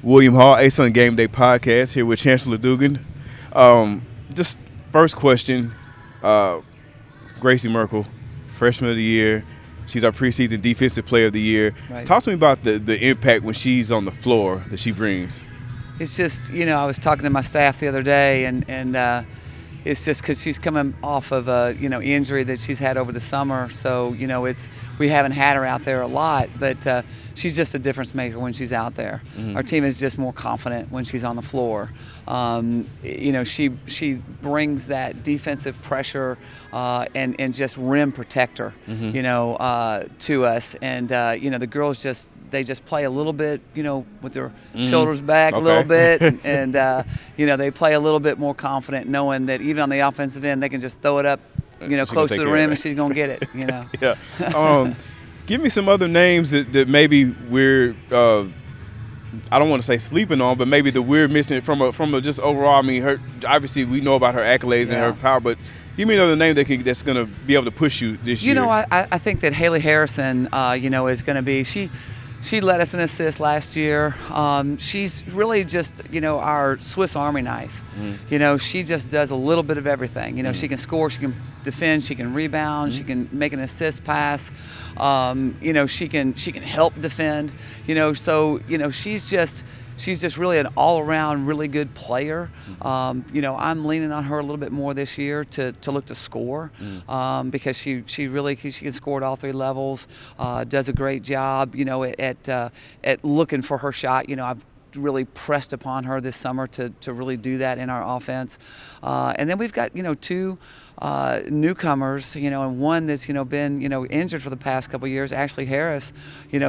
William Hall, ASUN Gameday podcast here with Chancellor Dugan. Just first question, Gracie Merkel, freshman of the year. She's our preseason defensive player of the year. Right. Talk to me about the impact when she's on the floor that she brings. It's just, I was talking to my staff the other day, and it's just because she's coming off of a, injury that she's had over the summer. So, we haven't had her out there a lot, but she's just a difference maker when she's out there. Mm-hmm. Our team is just more confident when she's on the floor. She brings that defensive pressure and just rim protector, mm-hmm. To us. And, the girls they just play a little bit, with their mm-hmm. shoulders back a little bit, and they play a little bit more confident, knowing that even on the offensive end, they can just throw it up, close to the rim, and she's gonna get it. Yeah. Give me some other names that maybe we're I don't want to say sleeping on, but maybe that we're missing from a just overall. I mean, obviously we know about her accolades and her power, but give me another name that's going to be able to push you this year. I think that Haley Harrison, is going to be She led us an assist last year. She's really just, our Swiss Army knife. Mm. She just does a little bit of everything. She can score, she can defend, she can rebound, she can make an assist pass. She can help defend. She's just really an all-around really good player. I'm leaning on her a little bit more this year to look to score because she can score at all three levels, does a great job, at looking for her shot. I've really pressed upon her this summer to really do that in our offense. And then we've got, two newcomers, and one that's, been, injured for the past couple of years, Ashley Harris.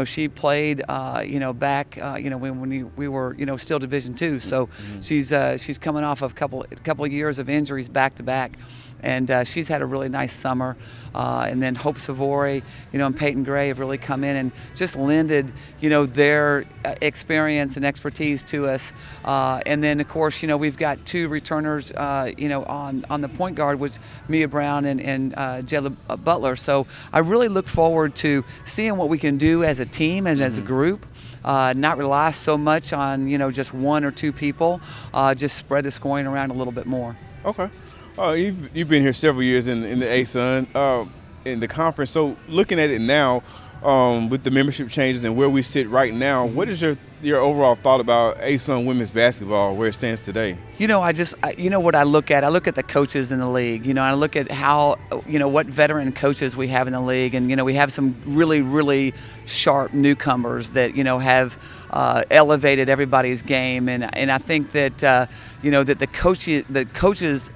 She played, back, when we were, still Division II. So she's coming off of a couple of years of injuries back to back. And she's had a really nice summer. And then Hope Savory, and Peyton Gray have really come in and just lended, their experience and expertise to us. And then, of course, we've got two returners, on the point guard was Mia Brown and Jayla Butler. So I really look forward to seeing what we can do as a team and as a group. Not rely so much on, just one or two people. Just spread the scoring around a little bit more. Okay. You've been here several years in the ASUN, in the conference. So looking at it now, with the membership changes and where we sit right now, what is your overall thought about ASUN women's basketball, where it stands today? What I look at? I look at the coaches in the league. I look at how, what veteran coaches we have in the league, and we have some really, really sharp newcomers that have elevated everybody's game, and I think that that the coaches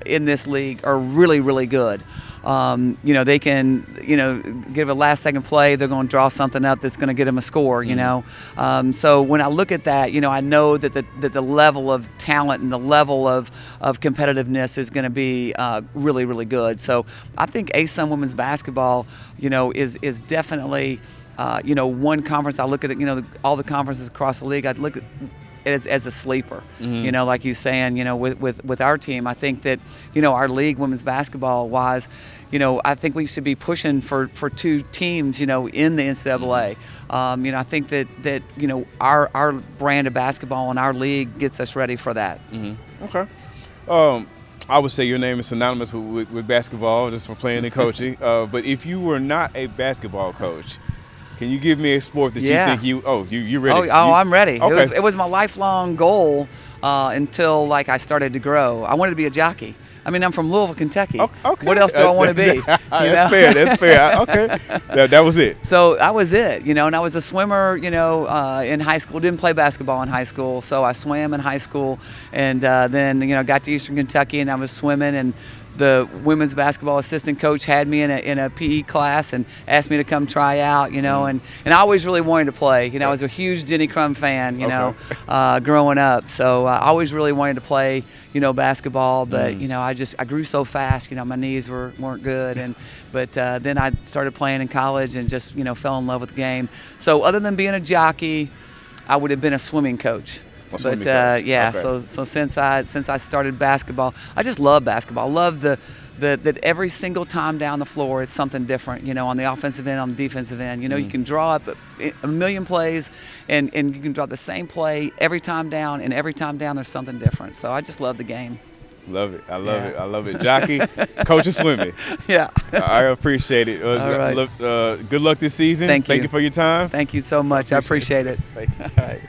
in this league are really, really good. They can, give a last-second play. They're going to draw something up that's going to get them a score. So when I look at that, I know that the level of talent and the level of competitiveness is going to be really, really good. So I think ASUN women's basketball, is definitely, one conference. I look at it, all the conferences across the league. I'd look at as a sleeper, like you're saying, with our team. I think that, our league women's basketball wise, I think we should be pushing for two teams, in the NCAA. I think that our brand of basketball and our league gets us ready for that. Mm-hmm. Okay. I would say your name is synonymous with basketball, just for playing and coaching. But if you were not a basketball coach, can you give me a sport that you think you're ready? I'm ready. Okay. It was my lifelong goal until I started to grow. I wanted to be a jockey. I mean, I'm from Louisville, Kentucky. Okay. What else do I want to be? That's fair. Okay. That was it. So that was it, and I was a swimmer, in high school. Didn't play basketball in high school, so I swam in high school, and then, got to Eastern Kentucky, and I was swimming, and the women's basketball assistant coach had me in a PE class and asked me to come try out, and I always really wanted to play. I was a huge Jenny Crum fan, growing up. So I always really wanted to play, basketball, but I grew so fast, my knees weren't good, but then I started playing in college and just fell in love with the game. So other than being a jockey, I would have been a swimming coach. But Okay. so since I started basketball, I just love basketball. I love the that every single time down the floor it's something different, you know, on the offensive end, on the defensive end. You know, you can draw up a million plays and you can draw the same play every time down, and every time down there's something different. So I just love the game. Love it. I love it. I love it. Jockey, coach of swimming. Yeah. I appreciate it. All right. Good luck this season. Thank you. Thank you for your time. Thank you so much. I appreciate it. Thank you. All right.